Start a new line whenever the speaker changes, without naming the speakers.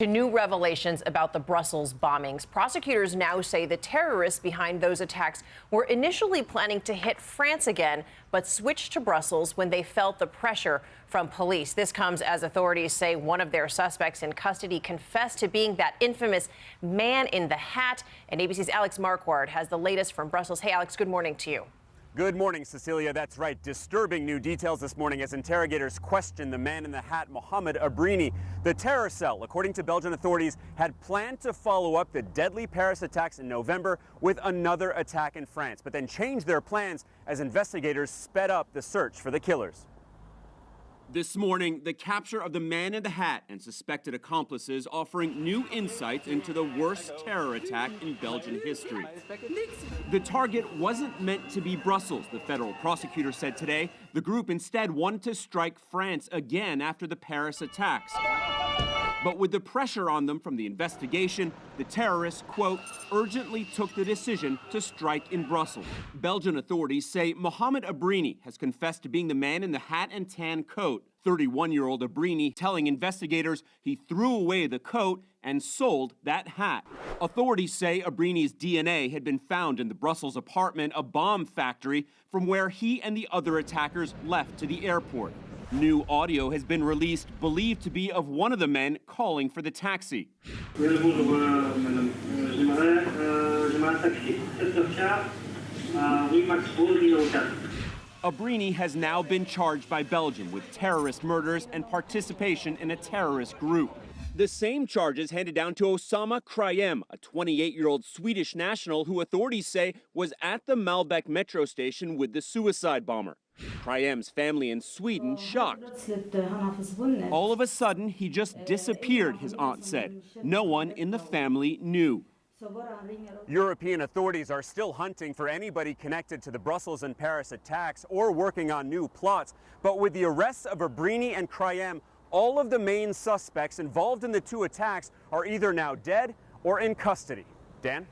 To new revelations about the Brussels bombings. Prosecutors now say the terrorists behind those attacks were initially planning to hit France again, but switched to Brussels when they felt the pressure from police. This comes as authorities say one of their suspects in custody confessed to being that infamous man in the hat. And ABC's Alex Marquardt has the latest from Brussels. Hey, Alex, good morning to you.
Good morning, Cecilia. That's right. Disturbing new details this morning as interrogators question the man in the hat, Mohamed Abrini. The terror cell, according to Belgian authorities, had planned to follow up the deadly Paris attacks in November with another attack in France, but then changed their plans as investigators sped up the search for the killers.
This morning, the capture of the man in the hat and suspected accomplices offering new insights into the worst terror attack in Belgian history. The target wasn't meant to be Brussels, the federal prosecutor said today. The group instead wanted to strike France again after the Paris attacks. But with the pressure on them from the investigation, the terrorists, quote, urgently took the decision to strike in Brussels. Belgian authorities say Mohamed Abrini has confessed to being the man in the hat and tan coat. 31-year-old Abrini telling investigators he threw away the coat and sold that hat. Authorities say Abrini's DNA had been found in the Brussels apartment, a bomb factory, from where he and the other attackers left to the airport. New audio has been released, believed to be of one of the men calling for the taxi. Abrini has now been charged by Belgium with terrorist murders and participation in a terrorist group. The same charges handed down to Osama Krayem, a 28-year-old Swedish national who authorities say was at the Malbec metro station with the suicide bomber. Krayem's family in Sweden shocked. All of a sudden, he just disappeared, his aunt said. No one in the family knew.
European authorities are still hunting for anybody connected to the Brussels and Paris attacks or working on new plots. But with the arrests of Abrini and Krayem, all of the main suspects involved in the two attacks are either now dead or in custody. Dan?